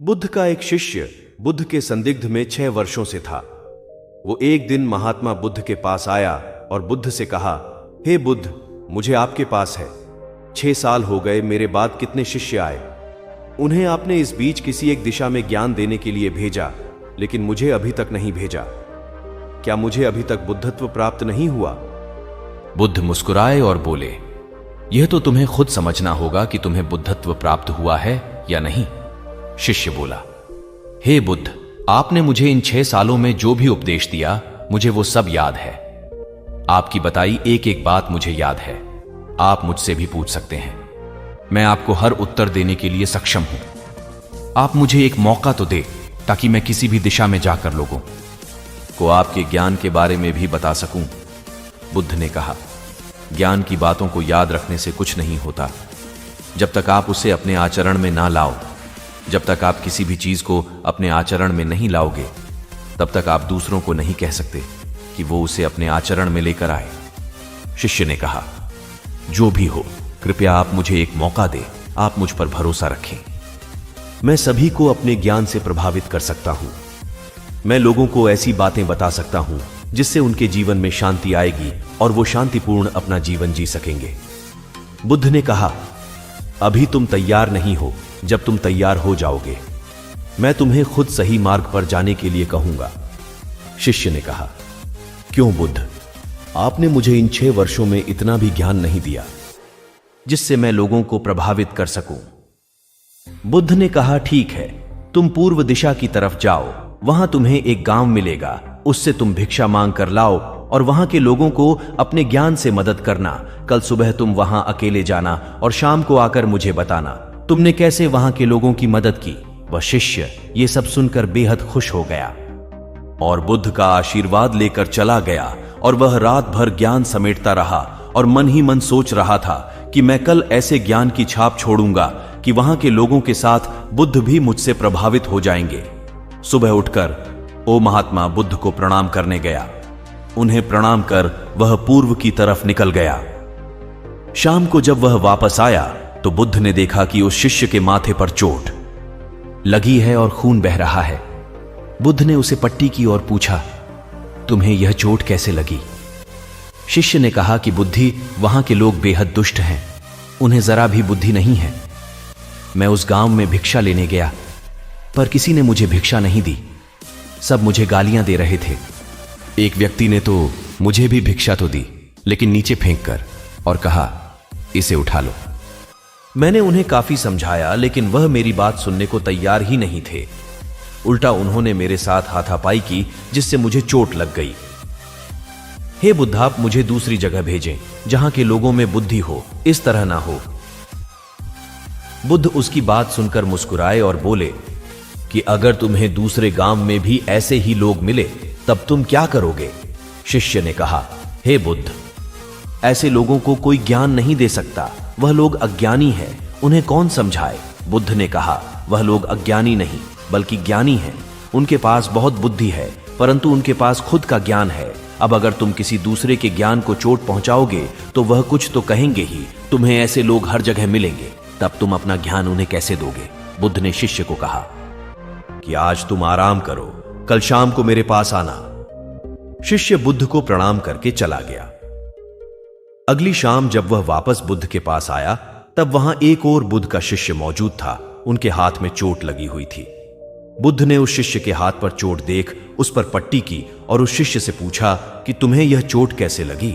बुद्ध का एक शिष्य बुद्ध के संदिग्ध में 6 वर्षों से था। वो एक दिन महात्मा बुद्ध के पास आया और बुद्ध से कहा, हे बुद्ध, मुझे आपके पास है। 6 साल हो गए, मेरे बाद कितने शिष्य आए। उन्हें आपने इस बीच किसी एक दिशा में ज्ञान देने के लिए भेजा, लेकिन मुझे अभी तक नहीं भेजा। क्या मुझे अभी तक बुद्धत्व प्राप्त नहीं हुआ? बुद्ध मुस्कुराए और बोले, यह तो तुम्हें खुद समझना होगा कि तुम्हें बुद्धत्व प्राप्त हुआ है या नहीं। शिष्य बोला, हे बुद्ध, आपने मुझे इन 6 सालों में जो भी उपदेश दिया, मुझे वो सब याद है। आपकी बताई एक एक बात मुझे याद है। आप मुझसे भी पूछ सकते हैं, मैं आपको हर उत्तर देने के लिए सक्षम हूं। आप मुझे एक मौका तो दे, ताकि मैं किसी भी दिशा में जाकर लोगों को आपके ज्ञान के बारे में भी बता सकूं। बुद्ध ने कहा, ज्ञान की बातों को याद रखने से कुछ नहीं होता। जब तक आप उसे अपने आचरण में ना लाओ, जब तक आप किसी भी चीज को अपने आचरण में नहीं लाओगे, तब तक आप दूसरों को नहीं कह सकते कि वो उसे अपने आचरण में लेकर आए। शिष्य ने कहा, जो भी हो, कृपया आप मुझे एक मौका दें। आप मुझ पर भरोसा रखें। मैं सभी को अपने ज्ञान से प्रभावित कर सकता हूं। मैं लोगों को ऐसी बातें बता सकता हूं जिससे उनके जीवन में शांति आएगी और वो शांतिपूर्ण अपना जीवन जी सकेंगे। बुद्ध ने कहा, अभी तुम तैयार नहीं हो। जब तुम तैयार हो जाओगे, मैं तुम्हें खुद सही मार्ग पर जाने के लिए कहूंगा। शिष्य ने कहा, क्यों बुद्ध, आपने मुझे इन 6 वर्षों में इतना भी ज्ञान नहीं दिया जिससे मैं लोगों को प्रभावित कर सकूं। बुद्ध ने कहा, ठीक है, तुम पूर्व दिशा की तरफ जाओ। वहां तुम्हें एक गांव मिलेगा, उससे तुम भिक्षा मांग कर लाओ और वहां के लोगों को अपने ज्ञान से मदद करना। कल सुबह तुम वहां अकेले जाना और शाम को आकर मुझे बताना तुमने कैसे वहां के लोगों की मदद की। वह शिष्य ये सब सुनकर बेहद खुश हो गया और बुद्ध का आशीर्वाद लेकर चला गया। और वह रात भर ज्ञान समेटता रहा और मन ही मन सोच रहा था कि मैं कल ऐसे ज्ञान की छाप छोड़ूंगा कि वहां के लोगों के साथ बुद्ध भी मुझसे प्रभावित हो जाएंगे। सुबह उठकर ओ महात्मा बुद्ध को प्रणाम करने गया। उन्हें प्रणाम कर वह पूर्व की तरफ निकल गया। शाम को जब वह वापस आया तो बुद्ध ने देखा कि उस शिष्य के माथे पर चोट लगी है और खून बह रहा है। बुद्ध ने उसे पट्टी की और पूछा, तुम्हें यह चोट कैसे लगी? शिष्य ने कहा कि बुद्धि, वहां के लोग बेहद दुष्ट हैं, उन्हें जरा भी बुद्धि नहीं है। मैं उस गांव में भिक्षा लेने गया, पर किसी ने मुझे भिक्षा नहीं दी। सब मुझे गालियां दे रहे थे। एक व्यक्ति ने तो मुझे भी भिक्षा तो दी, लेकिन नीचे फेंक कर और कहा, इसे उठा लो। मैंने उन्हें काफी समझाया, लेकिन वह मेरी बात सुनने को तैयार ही नहीं थे। उल्टा उन्होंने मेरे साथ हाथापाई की, जिससे मुझे चोट लग गई। हे बुद्ध, आप मुझे दूसरी जगह भेजें जहां के लोगों में बुद्धि हो, इस तरह ना हो। बुद्ध उसकी बात सुनकर मुस्कुराए और बोले कि अगर तुम्हें दूसरे गांव में भी ऐसे ही लोग मिले तब तुम क्या करोगे? शिष्य ने कहा, हे बुद्ध, ऐसे लोगों को कोई ज्ञान नहीं दे सकता। वह लोग अज्ञानी हैं, उन्हें कौन समझाए? बुद्ध ने कहा, वह लोग अज्ञानी नहीं बल्कि ज्ञानी हैं। उनके पास बहुत बुद्धि है, परंतु उनके पास खुद का ज्ञान है। अब अगर तुम किसी दूसरे के ज्ञान को चोट पहुंचाओगे तो वह कुछ तो कहेंगे ही। तुम्हें ऐसे लोग हर जगह मिलेंगे, तब तुम अपना ज्ञान उन्हें कैसे दोगे? बुद्ध ने शिष्य को कहा कि आज तुम आराम करो, कल शाम को मेरे पास आना। शिष्य बुद्ध को प्रणाम करके चला गया। अगली शाम जब वह वापस बुद्ध के पास आया, तब वहां एक और बुद्ध का शिष्य मौजूद था। उनके हाथ में चोट लगी हुई थी। बुद्ध ने उस शिष्य के हाथ पर चोट देख उस पर पट्टी की और उस शिष्य से पूछा कि तुम्हें यह चोट कैसे लगी?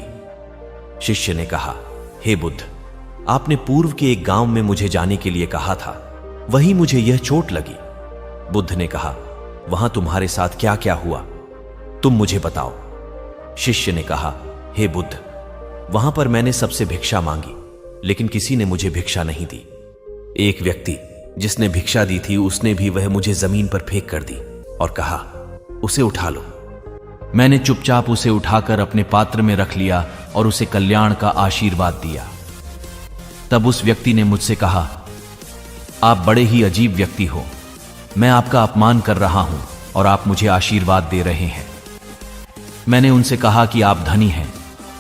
शिष्य ने कहा, हे बुद्ध, आपने पूर्व के एक गांव में मुझे जाने के लिए कहा था, वहीं मुझे यह चोट लगी। बुद्ध ने कहा, वहां तुम्हारे साथ क्या क्या हुआ, तुम मुझे बताओ। शिष्य ने कहा, हे बुद्ध, वहां पर मैंने सबसे भिक्षा मांगी, लेकिन किसी ने मुझे भिक्षा नहीं दी। एक व्यक्ति जिसने भिक्षा दी थी, उसने भी वह मुझे जमीन पर फेंक कर दी और कहा, उसे उठा लो। मैंने चुपचाप उसे उठाकर अपने पात्र में रख लिया और उसे कल्याण का आशीर्वाद दिया। तब उस व्यक्ति ने मुझसे कहा, आप बड़े ही अजीब व्यक्ति हो, मैं आपका अपमान कर रहा हूं और आप मुझे आशीर्वाद दे रहे हैं। मैंने उनसे कहा कि आप धनी हैं,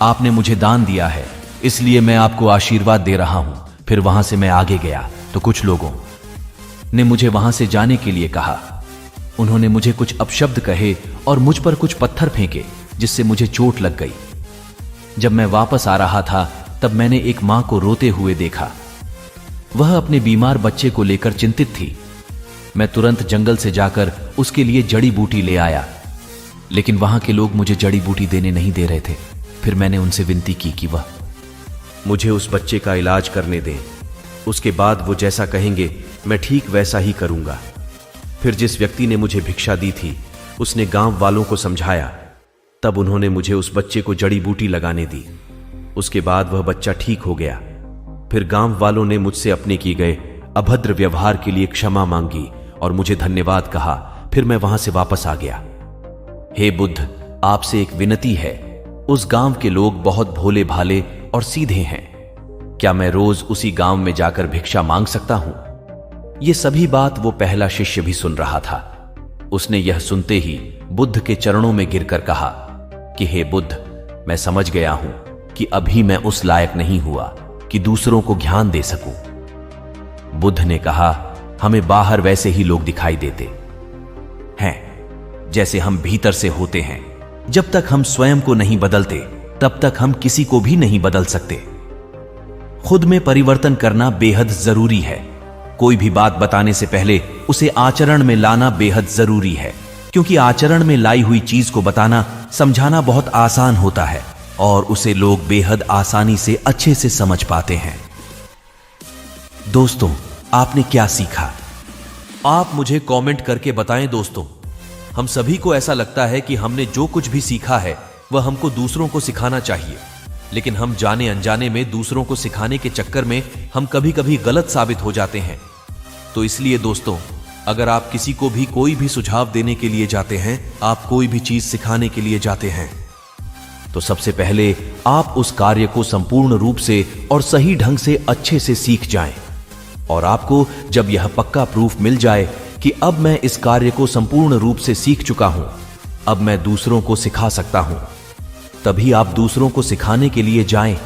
आपने मुझे दान दिया है, इसलिए मैं आपको आशीर्वाद दे रहा हूं। फिर वहां से मैं आगे गया तो कुछ लोगों ने मुझे वहां से जाने के लिए कहा। उन्होंने मुझे कुछ अपशब्द कहे और मुझ पर कुछ पत्थर फेंके, जिससे मुझे चोट लग गई। जब मैं वापस आ रहा था तब मैंने एक मां को रोते हुए देखा। वह अपने बीमार बच्चे को लेकर चिंतित थी। मैं तुरंत जंगल से जाकर उसके लिए जड़ी बूटी ले आया, लेकिन वहां के लोग मुझे जड़ी बूटी देने नहीं दे रहे थे। फिर मैंने उनसे विनती की कि वह मुझे उस बच्चे का इलाज करने दें। उसके बाद वो जैसा कहेंगे मैं ठीक वैसा ही करूंगा। फिर जिस व्यक्ति ने मुझे भिक्षा दी थी उसने गांव वालों को समझाया। तब उन्होंने मुझे उस बच्चे को जड़ी बूटी लगाने दी। उसके बाद वह बच्चा ठीक हो गया। फिर गांव वालों ने मुझसे अपने किए गए अभद्र व्यवहार के लिए क्षमा मांगी और मुझे धन्यवाद कहा। फिर मैं वहां से वापस आ गया। हे बुद्ध, आपसे एक विनती है। उस गांव के लोग बहुत भोले भाले और सीधे हैं। क्या मैं रोज उसी गांव में जाकर भिक्षा मांग सकता हूं? यह सभी बात वो पहला शिष्य भी सुन रहा था। उसने यह सुनते ही बुद्ध के चरणों में गिरकर कहा कि हे बुद्ध, मैं समझ गया हूं कि अभी मैं उस लायक नहीं हुआ कि दूसरों को ज्ञान दे सकूं। बुद्ध ने कहा, हमें बाहर वैसे ही लोग दिखाई देते हैं जैसे हम भीतर से होते हैं। जब तक हम स्वयं को नहीं बदलते तब तक हम किसी को भी नहीं बदल सकते। खुद में परिवर्तन करना बेहद जरूरी है। कोई भी बात बताने से पहले उसे आचरण में लाना बेहद जरूरी है, क्योंकि आचरण में लाई हुई चीज को बताना, समझाना बहुत आसान होता है और उसे लोग बेहद आसानी से अच्छे से समझ पाते हैं। दोस्तों, आपने क्या सीखा? आप मुझे कमेंट करके बताएं। दोस्तों, हम सभी को ऐसा लगता है कि हमने जो कुछ भी सीखा है वह हमको दूसरों को सिखाना चाहिए, लेकिन हम जाने अनजाने में दूसरों को सिखाने के चक्कर में हम कभी कभी गलत साबित हो जाते हैं। तो इसलिए दोस्तों, अगर आप किसी को भी कोई भी सुझाव देने के लिए जाते हैं, आप कोई भी चीज सिखाने के लिए जाते हैं, तो सबसे पहले आप उस कार्य को संपूर्ण रूप से और सही ढंग से अच्छे से सीख जाएं। और आपको जब यह पक्का प्रूफ मिल जाए कि अब मैं इस कार्य को संपूर्ण रूप से सीख चुका हूं, अब मैं दूसरों को सिखा सकता हूं, तभी आप दूसरों को सिखाने के लिए जाएं।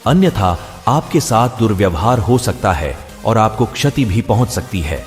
अन्यथा आपके साथ दुर्व्यवहार हो सकता है और आपको क्षति भी पहुंच सकती है।